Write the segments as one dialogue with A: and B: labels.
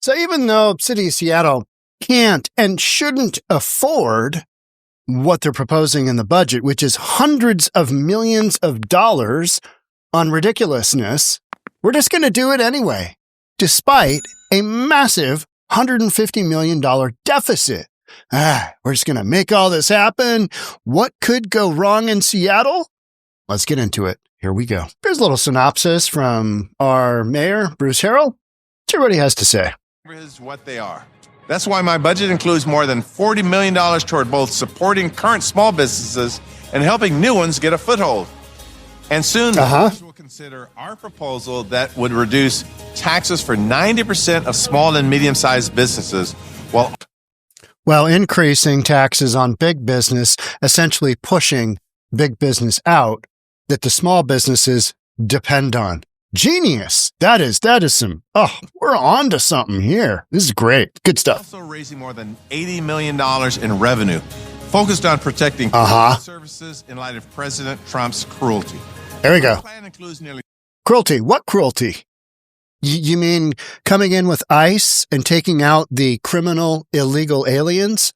A: So even though City of Seattle can't and shouldn't afford what they're proposing in the budget, which is hundreds of millions of dollars on ridiculousness, we're just going to do it anyway, despite a massive $150 million deficit. We're just going to make all this happen. What could go wrong in Seattle? Let's get into it. Here we go. Here's a little synopsis from our mayor, Bruce Harrell. Let's hear what he has to say.
B: Is what they are. That's why my budget includes more than $40 million toward both supporting current small businesses and helping new ones get a foothold. And soon, we'll consider our proposal that would reduce taxes for 90% of small and medium-sized businesses
A: while increasing taxes on big business, essentially pushing big business out that the small businesses depend on. Genius. That is some, we're on to something here. This is great. Good stuff.
B: Also raising more than $80 million in revenue, focused on protecting services in light of President Trump's cruelty.
A: There we go.
B: The plan includes nearly
A: cruelty. What cruelty? You mean coming in with ICE and taking out the criminal illegal aliens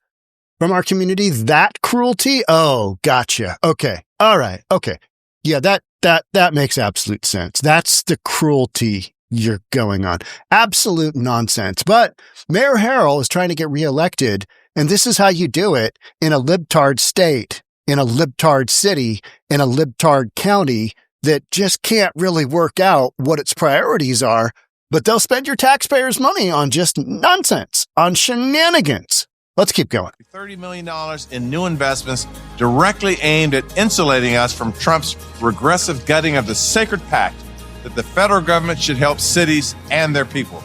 A: from our community? That cruelty? Oh, gotcha. Okay. All right. Okay. Yeah, that makes absolute sense. That's the cruelty you're going on. Absolute nonsense. But Mayor Harrell is trying to get reelected, and this is how you do it in a libtard state, in a libtard city, in a libtard county that just can't really work out what its priorities are, but they'll spend your taxpayers' money on just nonsense, on shenanigans. Let's keep going.
B: $30 million in new investments directly aimed at insulating us from Trump's regressive gutting of the sacred pact that the federal government should help cities and their people.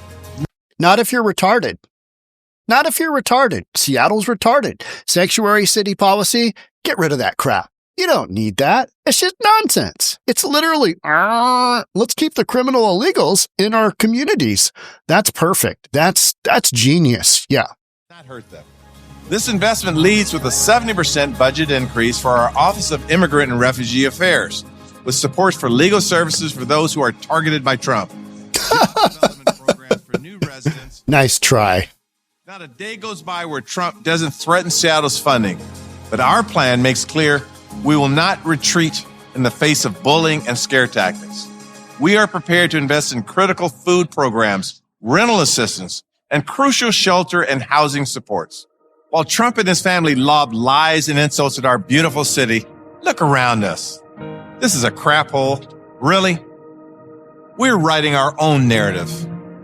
A: Not if you're retarded. Not if you're retarded. Seattle's retarded. Sanctuary city policy, get rid of that crap. You don't need that. It's just nonsense. It's literally, let's keep the criminal illegals in our communities. That's perfect. That's genius. Yeah.
B: Not hurt them. This investment leads with a 70% budget increase for our Office of Immigrant and Refugee Affairs, with support for legal services for those who are targeted by Trump. Development programs for new residents.
A: Nice try.
B: Not a day goes by where Trump doesn't threaten Seattle's funding, but our plan makes clear we will not retreat in the face of bullying and scare tactics. We are prepared to invest in critical food programs, rental assistance, and crucial shelter and housing supports. While Trump and his family lob lies and insults at our beautiful city, look around us. This is a crap hole. Really? We're writing our own narrative,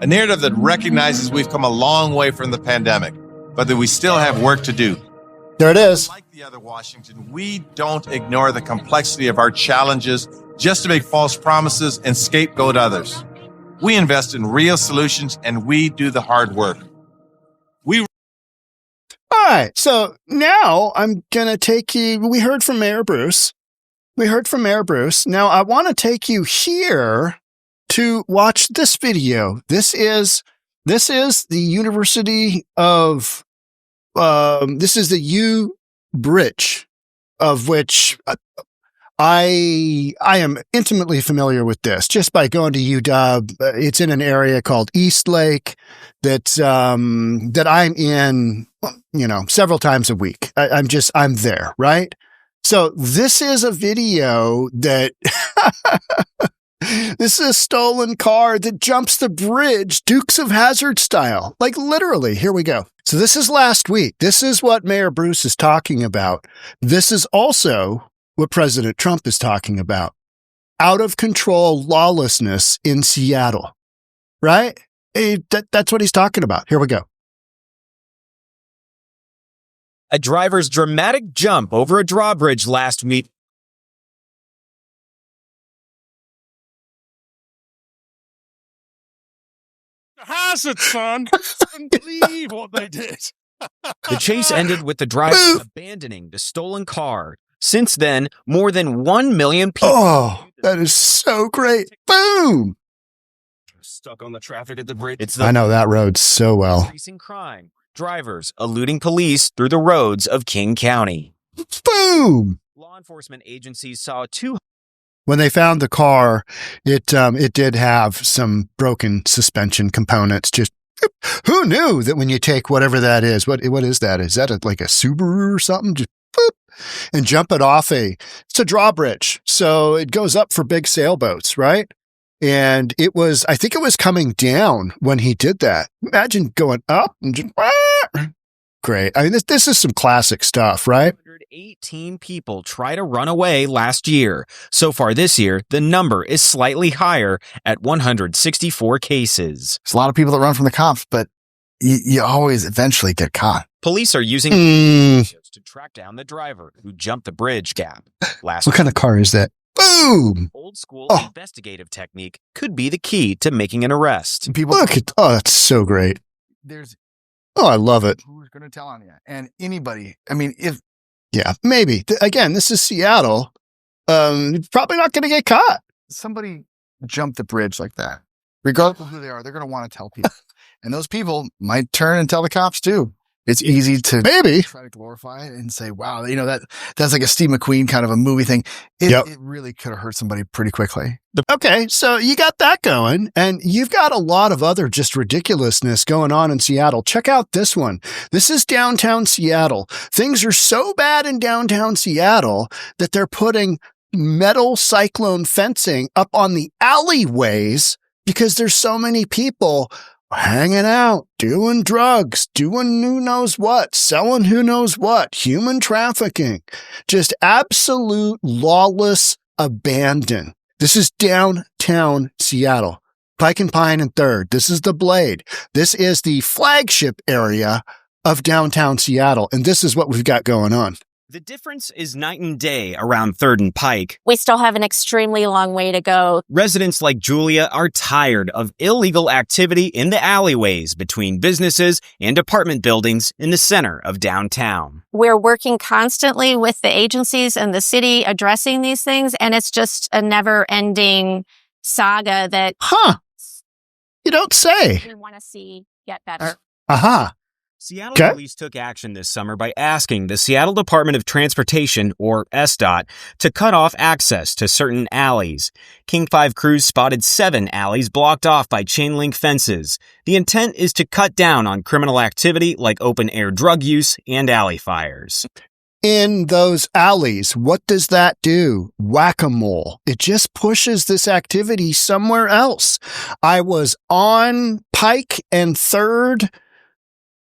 B: a narrative that recognizes we've come a long way from the pandemic, but that we still have work to do.
A: There it is.
B: Like the other Washington, we don't ignore the complexity of our challenges just to make false promises and scapegoat others. We invest in real solutions and we do the hard work.
A: All right. So now I'm going to take you, we heard from Mayor Bruce. Now I want to take you here to watch this video. This is the University of, this is the 𝗧𝗜𝗓, of which I am intimately familiar with this just by going to UW. It's in an area called East Lake that I'm in, several times a week. I'm there, right? So this is a video that, this is a stolen car that jumps the bridge, Dukes of Hazzard style. Like literally, here we go. So this is last week. This is what Mayor Bruce is talking about. This is also what President Trump is talking about. Out of control lawlessness in Seattle, right? That's what he's talking about. Here we go.
C: A driver's dramatic jump over a drawbridge last week.
D: Hazard, son. I couldn't believe what they did.
C: The chase ended with the driver abandoning the stolen car. Since then, more than 1 million people.
A: Oh, that is so great. Boom.
D: Stuck on the traffic at the bridge.
A: I know that road so well.
C: Increasing crime. Drivers eluding police through the roads of King County.
A: Boom.
C: Law enforcement agencies saw two.
A: When they found the car, it did have some broken suspension components just Who knew that when you take whatever that is, what is that? Is that like a Subaru or something? Just boop, and jump it off it's a drawbridge. So it goes up for big sailboats, right? And I think it was coming down when he did that. Imagine going up and just, great. I mean, this is some classic stuff, right?
C: 118 people try to run away last year. So far this year, the number is slightly higher at 164 cases.
E: There's a lot of people that run from the cops, but you always eventually get caught.
C: Police are using videos to track down the driver who jumped the bridge gap.
A: What kind of car is that? Boom!
C: Old school investigative technique could be the key to making an arrest.
E: And people
A: that's so great. I love it.
E: Who's going to tell on you? And anybody, I mean,
A: yeah, maybe. Again, this is Seattle. Probably not going to get caught.
E: Somebody jumped the bridge like that, regardless of who they are, they're going to want to tell people. And those people might turn and tell the cops too. It's easy to
A: maybe
E: try to glorify it and say, wow, that's like a Steve McQueen kind of a movie thing. It really could have hurt somebody pretty quickly.
A: Okay, so you got that going, and you've got a lot of other just ridiculousness going on in Seattle. Check out this one. This is downtown Seattle. Things are so bad in downtown Seattle that they're putting metal cyclone fencing up on the alleyways because there's so many people hanging out, doing drugs, doing who knows what, selling who knows what, human trafficking, just absolute lawless abandon. This is downtown Seattle, Pike and Pine and 3rd. This is the Blade. This is the flagship area of downtown Seattle, and this is what we've got going on.
C: The difference is night and day around 3rd and Pike.
F: We still have an extremely long way to go.
C: Residents like Julia are tired of illegal activity in the alleyways between businesses and apartment buildings in the center of downtown.
F: We're working constantly with the agencies and the city addressing these things, and it's just a never-ending saga that
A: you don't say.
F: We want to see get better.
C: Seattle police took action this summer by asking the Seattle Department of Transportation, or SDOT, to cut off access to certain alleys. King 5 crews spotted 7 alleys blocked off by chain link fences. The intent is to cut down on criminal activity like open-air drug use and alley fires.
A: In those alleys, what does that do? Whack-a-mole. It just pushes this activity somewhere else. I was on Pike and 3rd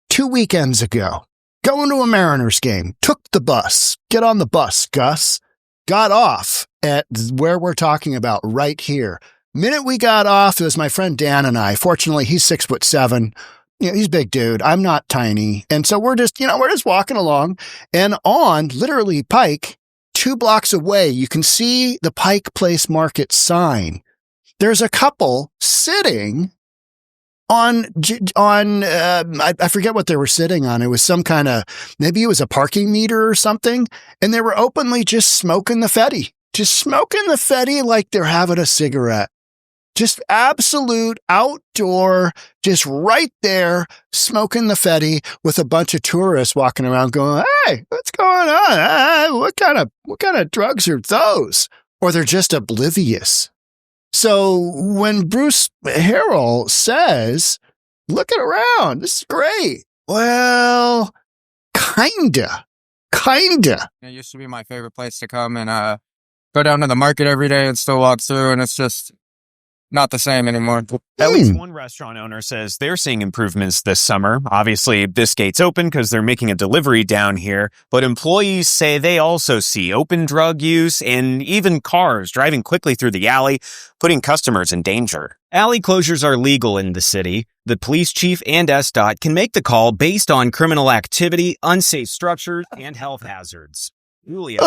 A: 2 weekends ago, going to a Mariners game, took the bus, get on the bus, Gus, got off at where we're talking about right here. Minute we got off, it was my friend Dan and I. Fortunately, he's 6'7". He's a big dude. I'm not tiny. And so we're just walking along, and on literally Pike, 2 blocks away, you can see the Pike Place Market sign. There's a couple sitting on I forget what they were sitting on. It was some kind of, maybe it was a parking meter or something. And they were openly just smoking the Fetty. Just smoking the Fetty like they're having a cigarette. Just absolute outdoor, just right there, smoking the Fetty with a bunch of tourists walking around going, hey, what's going on? What kind of drugs are those? Or they're just oblivious. So when Bruce Harrell says, look it around, this is great. Well, kinda.
G: It used to be my favorite place to come and go down to the market every day and still walk through, and it's just not the same anymore.
C: At least one restaurant owner says they're seeing improvements this summer. Obviously, this gate's open because they're making a delivery down here, but employees say they also see open drug use and even cars driving quickly through the alley, putting customers in danger. Alley closures are legal in the city. The police chief and SDOT can make the call based on criminal activity, unsafe structures, and health hazards. Julia,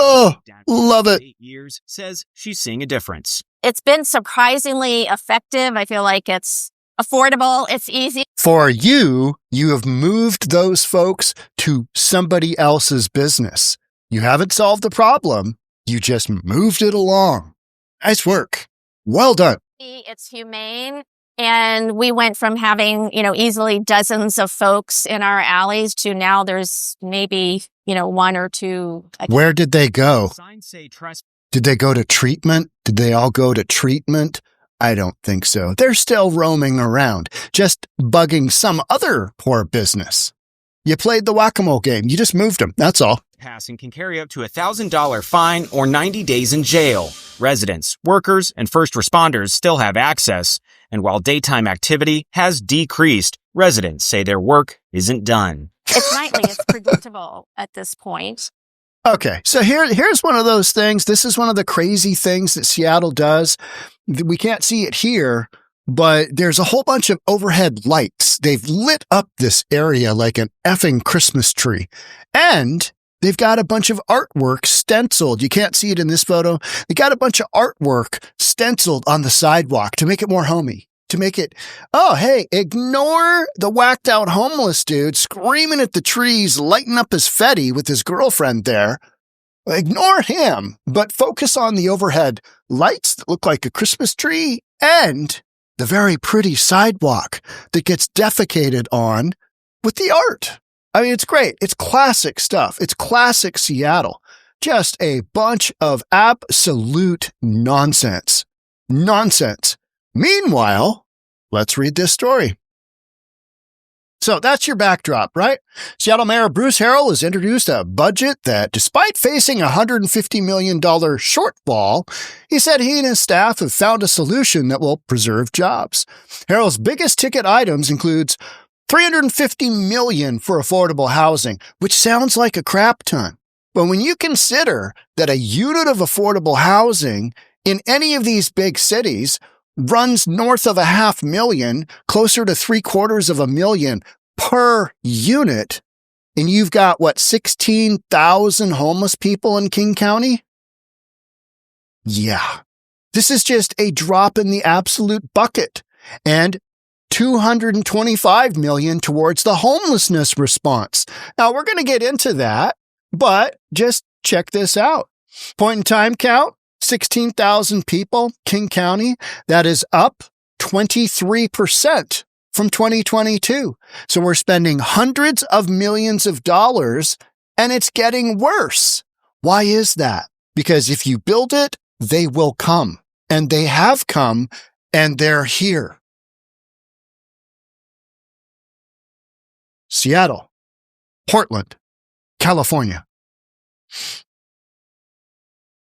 A: love it.
C: 8 years, says she's seeing a difference.
F: It's been surprisingly effective. I feel like it's affordable. It's easy.
A: For you have moved those folks to somebody else's business. You haven't solved the problem. You just moved it along. Nice work. Well done.
F: It's humane. And we went from having, easily dozens of folks in our alleys to now there's maybe, 1 or 2.
A: Where did they go?
C: Signs say trespass.
A: Did they go to treatment? Did they all go to treatment? I don't think so. They're still roaming around, just bugging some other poor business. You played the whack-a-mole game. You just moved them. That's all.
H: Passing can carry up to $1,000 fine or 90 days in jail. Residents, workers, and first responders still have access. And while daytime activity has decreased, residents say their work isn't done.
F: It's nightly. It's predictable at this point.
A: Okay, so here's one of those things. This is one of the crazy things that Seattle does. We can't see it here, but there's a whole bunch of overhead lights. They've lit up this area like an effing Christmas tree. And they've got a bunch of artwork stenciled. You can't see it in this photo. They got a bunch of artwork stenciled on the sidewalk to make it more homey. To make it, oh, hey, ignore the whacked out homeless dude screaming at the trees, lighting up his Fetty with his girlfriend there. Ignore him, but focus on the overhead lights that look like a Christmas tree and the very pretty sidewalk that gets defecated on with the art. I mean, it's great. It's classic stuff. It's classic Seattle. Just a bunch of absolute nonsense. Nonsense. Meanwhile, let's read this story. So that's your backdrop, right? Seattle Mayor Bruce Harrell has introduced a budget that, despite facing a $150 million shortfall, he said he and his staff have found a solution that will preserve jobs. Harrell's biggest ticket items includes $350 million for affordable housing, which sounds like a crap ton. But when you consider that a unit of affordable housing in any of these big cities runs north of $500,000, closer to $750,000 per unit, and you've got, 16,000 homeless people in King County? Yeah, this is just a drop in the absolute bucket. And $225 million towards the homelessness response. Now, we're going to get into that, but just check this out. Point in time count, 16,000 people, King County. That is up 23% from 2022. So we're spending hundreds of millions of dollars, and it's getting worse. Why is that? Because if you build it, they will come. And they have come, and they're here. Seattle, Portland, California,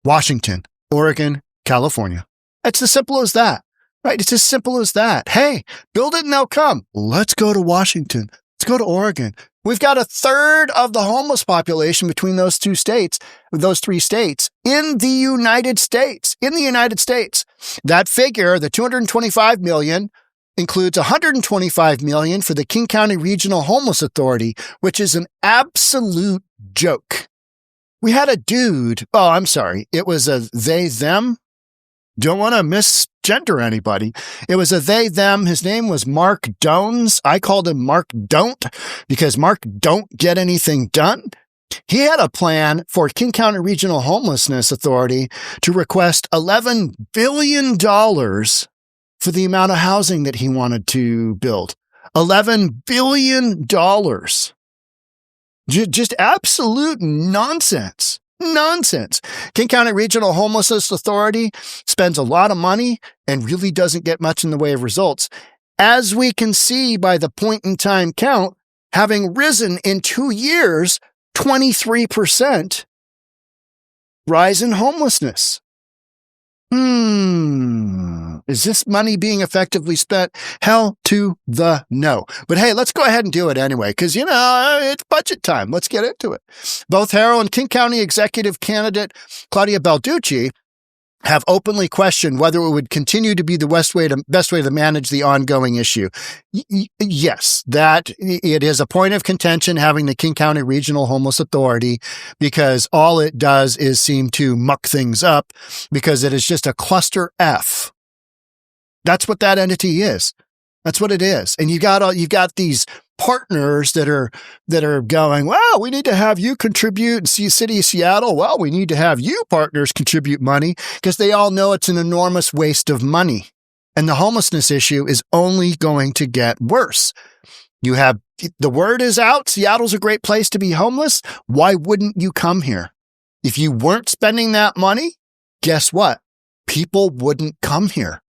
A: Washington, Oregon, California. It's as simple as that, right? It's as simple as that. Hey, build it and they'll come. Let's go to Washington. Let's go to Oregon. We've got a third of the homeless population between those three states in the United States. That figure, the 225 million, includes $125 million for the King County Regional Homeless Authority, which is an absolute joke. We had a dude, it was a they, them. Don't want to misgender anybody. It was a they, them. His name was Mark Dones. I called him Mark Don't because Mark don't get anything done. He had a plan for King County Regional Homelessness Authority to request $11 billion for the amount of housing that he wanted to build. $11 billion. Just absolute nonsense. Nonsense. King County Regional Homelessness Authority spends a lot of money and really doesn't get much in the way of results. As we can see by the point in time count, having risen in 2 years, 23% rise in homelessness. Is this money being effectively spent? Hell to the no. But hey, let's go ahead and do it anyway, because, it's budget time. Let's get into it. Both Harrell and King County executive candidate Claudia Balducci have openly questioned whether it would continue to be the best way to manage the ongoing issue. Yes, that it is a point of contention having the King County Regional Homeless Authority, because all it does is seem to muck things up, because it is just a cluster F. That's what that entity is. That's what it is. And you've got these partners that are going, well, we need to have you contribute. City of Seattle, well, we need to have you partners contribute money, because they all know it's an enormous waste of money. And the homelessness issue is only going to get worse. The word is out. Seattle's a great place to be homeless. Why wouldn't you come here? If you weren't spending that money, guess what? People wouldn't come here.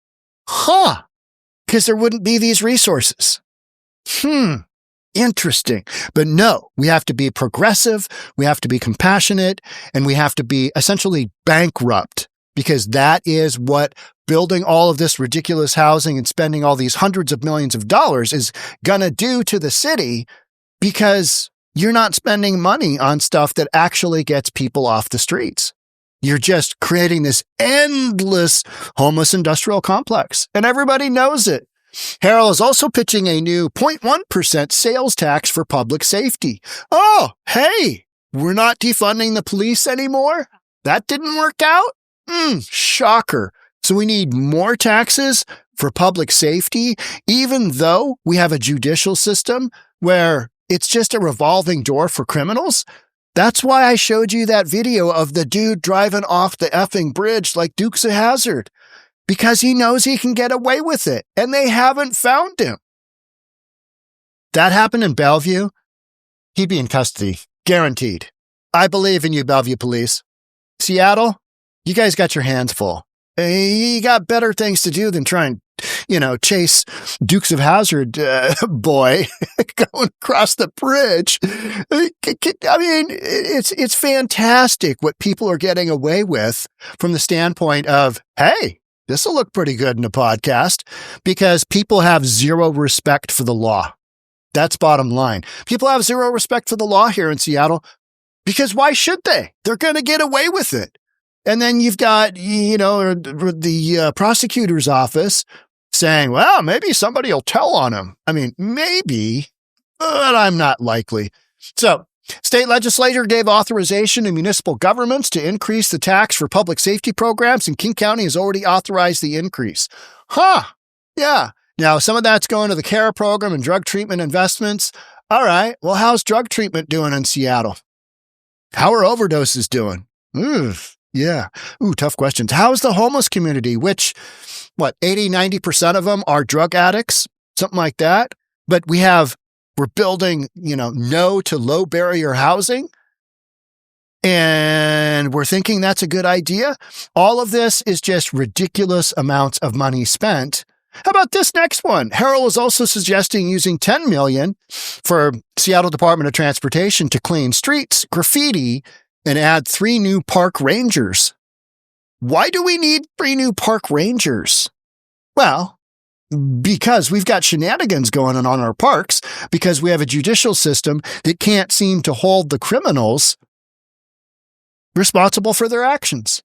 A: Because there wouldn't be these resources. Interesting. But no, we have to be progressive, we have to be compassionate, and we have to be essentially bankrupt, because that is what building all of this ridiculous housing and spending all these hundreds of millions of dollars is going to do to the city, because you're not spending money on stuff that actually gets people off the streets. You're just creating this endless homeless industrial complex, and everybody knows it. Harrell is also pitching a new 0.1% sales tax for public safety. Oh, hey, we're not defunding the police anymore? That didn't work out? Shocker. So we need more taxes for public safety, even though we have a judicial system where it's just a revolving door for criminals? That's why I showed you that video of the dude driving off the effing bridge like Dukes of Hazzard. Because he knows he can get away with it, and they haven't found him. That happened in Bellevue. He'd be in custody, guaranteed. I believe in you, Bellevue police. Seattle, you guys got your hands full. You got better things to do than try and, chase Dukes of Hazzard boy going across the bridge. I mean, it's fantastic what people are getting away with from the standpoint of, hey, this will look pretty good in a podcast, because people have zero respect for the law. That's bottom line. People have zero respect for the law here in Seattle, because why should they? They're going to get away with it. And then you've got, the prosecutor's office saying, well, maybe somebody will tell on him. I mean, maybe, but I'm not likely. So, state legislature gave authorization to municipal governments to increase the tax for public safety programs, and King County has already authorized the increase. Yeah. Now, some of that's going to the CARE program and drug treatment investments. All right. Well, how's drug treatment doing in Seattle? How are overdoses doing? Yeah. Tough questions. How's the homeless community, which, 80-90% of them are drug addicts, something like that. But we're building, no to low barrier housing, and we're thinking that's a good idea. All of this is just ridiculous amounts of money spent. How about this next one? Harrell is also suggesting using $10 million for Seattle Department of Transportation to clean streets, graffiti, and add 3 new park rangers. Why do we need 3 new park rangers? Well, because we've got shenanigans going on our parks, because we have a judicial system that can't seem to hold the criminals responsible for their actions.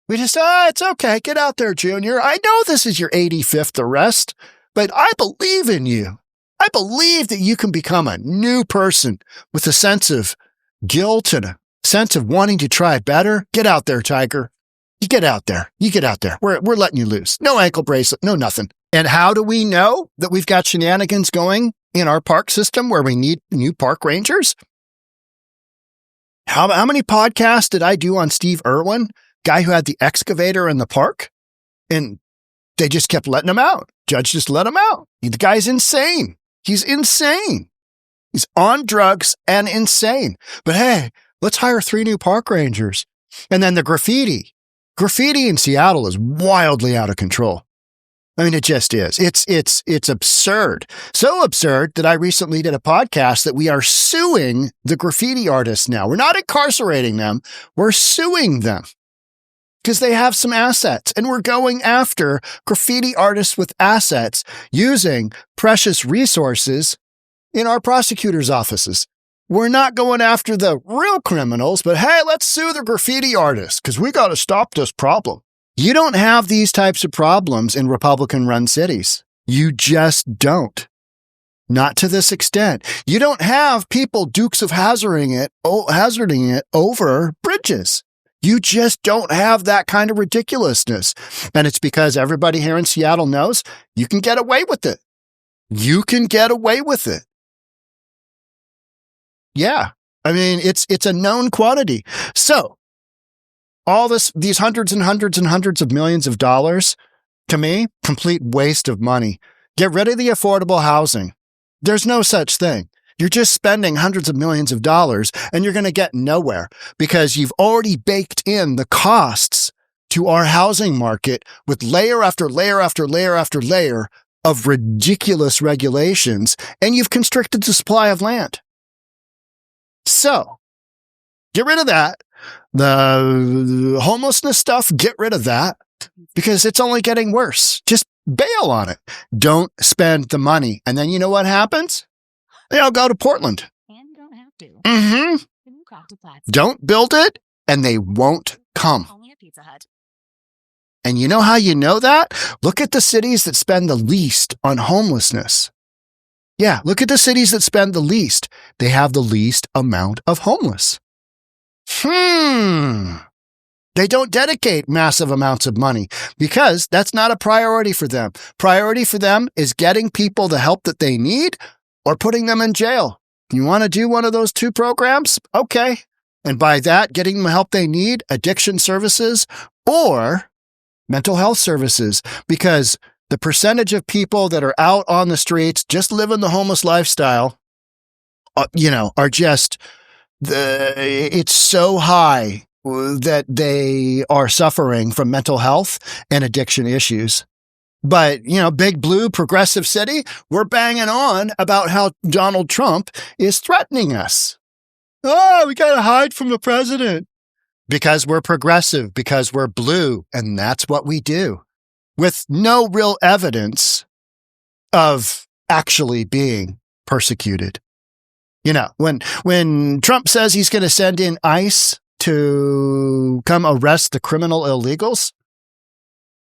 A: We just, it's okay. Get out there, Junior. I know this is your 85th arrest, but I believe in you. I believe that you can become a new person with a sense of guilt and a sense of wanting to try better. Get out there, Tiger. You get out there. We're letting you loose. No ankle bracelet, no nothing. And how do we know that we've got shenanigans going in our park system where we need new park rangers? How many podcasts did I do on Steve Irwin, guy who had the excavator in the park? And they just kept letting him out. Judge just let him out. The guy's insane. He's insane. He's on drugs and insane. But hey, let's hire 3 new park rangers. And then the graffiti. Graffiti in Seattle is wildly out of control. I mean, it just is. It's absurd. So absurd that I recently did a podcast that we are suing the graffiti artists now. We're not incarcerating them. We're suing them because they have some assets, and we're going after graffiti artists with assets using precious resources in our prosecutors' offices. We're not going after the real criminals, but hey, let's sue the graffiti artists because we got to stop this problem. You don't have these types of problems in Republican-run cities. You just don't. Not to this extent. You don't have people Dukes of hazarding it over bridges. You just don't have that kind of ridiculousness. And it's because everybody here in Seattle knows you can get away with it. You can get away with it. Yeah. I mean, it's a known quantity. So, all these hundreds and hundreds and hundreds of millions of dollars, to me, complete waste of money. Get rid of the affordable housing. There's no such thing. You're just spending hundreds of millions of dollars and you're going to get nowhere because you've already baked in the costs to our housing market with layer after layer after layer after layer of ridiculous regulations, and you've constricted the supply of land. So, get rid of that. The homelessness stuff, get rid of that because it's only getting worse. Just bail on it. Don't spend the money. And then you know what happens? They'll go to Portland.
F: And you don't have to.
A: Mm-hmm. Don't build it and they won't come.
F: Only at Pizza Hut.
A: And you know how you know that? Look at the cities that spend the least on homelessness. Yeah, look at the cities that spend the least. They have the least amount of homeless. They don't dedicate massive amounts of money because that's not a priority for them. Priority for them is getting people the help that they need or putting them in jail. You want to do one of those two programs? Okay. And by that, getting them the help they need, addiction services or mental health services, because the percentage of people that are out on the streets just living the homeless lifestyle, are just, it's so high that they are suffering from mental health and addiction issues. But, big blue progressive city, we're banging on about how Donald Trump is threatening us. Oh, we got to hide from the president. Because we're progressive, because we're blue, and that's what we do. With no real evidence of actually being persecuted. When Trump says he's going to send in ICE to come arrest the criminal illegals,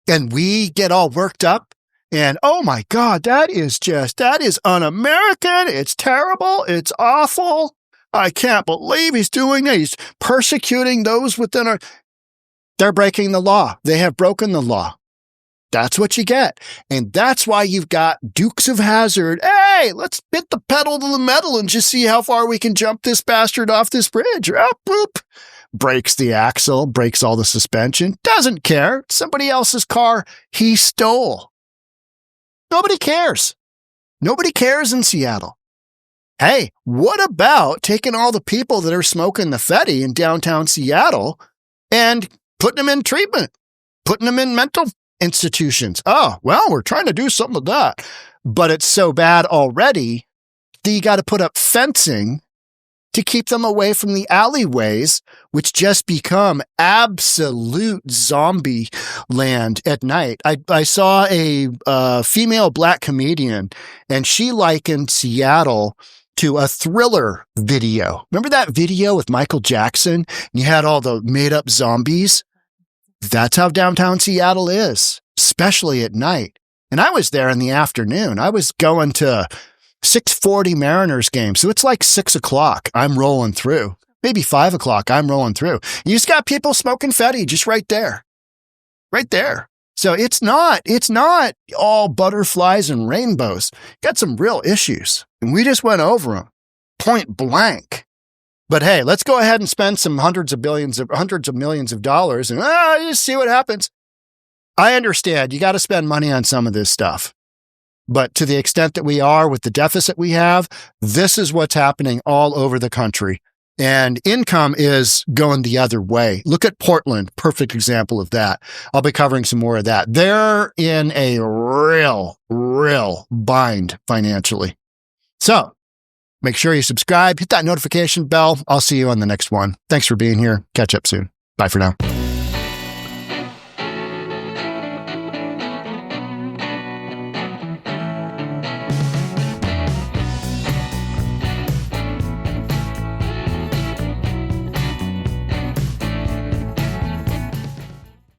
A: and we get all worked up, and oh my God, that is un-American, it's terrible, it's awful, I can't believe he's doing that, he's persecuting those within they're breaking the law, they have broken the law. That's what you get. And that's why you've got Dukes of Hazzard. Hey, let's hit the pedal to the metal and just see how far we can jump this bastard off this bridge. Boop. Breaks the axle, breaks all the suspension. Doesn't care. It's somebody else's car he stole. Nobody cares. Nobody cares in Seattle. Hey, what about taking all the people that are smoking the Fetty in downtown Seattle and putting them in treatment, putting them in mental institutions? Oh, well, we're trying to do something with that. But it's so bad already that you got to put up fencing to keep them away from the alleyways, which just become absolute zombie land at night. I saw a female black comedian, and she likened Seattle to a Thriller video. Remember that video with Michael Jackson? And you had all the made-up zombies? That's how downtown Seattle is, especially at night. And I was there in the afternoon. I was going to 6:40 Mariners game. So it's like 6 o'clock. I'm rolling through. Maybe 5 o'clock. I'm rolling through. You just got people smoking Fetty just right there. Right there. So it's not all butterflies and rainbows. Got some real issues. And we just went over them. Point blank. But hey, let's go ahead and spend some hundreds of millions of dollars and just see what happens. I understand you got to spend money on some of this stuff. But to the extent that we are with the deficit we have, this is what's happening all over the country. And income is going the other way. Look at Portland, perfect example of that. I'll be covering some more of that. They're in a real bind financially. So make sure you subscribe, hit that notification bell. I'll see you on the next one. Thanks for being here. Catch up soon. Bye for now.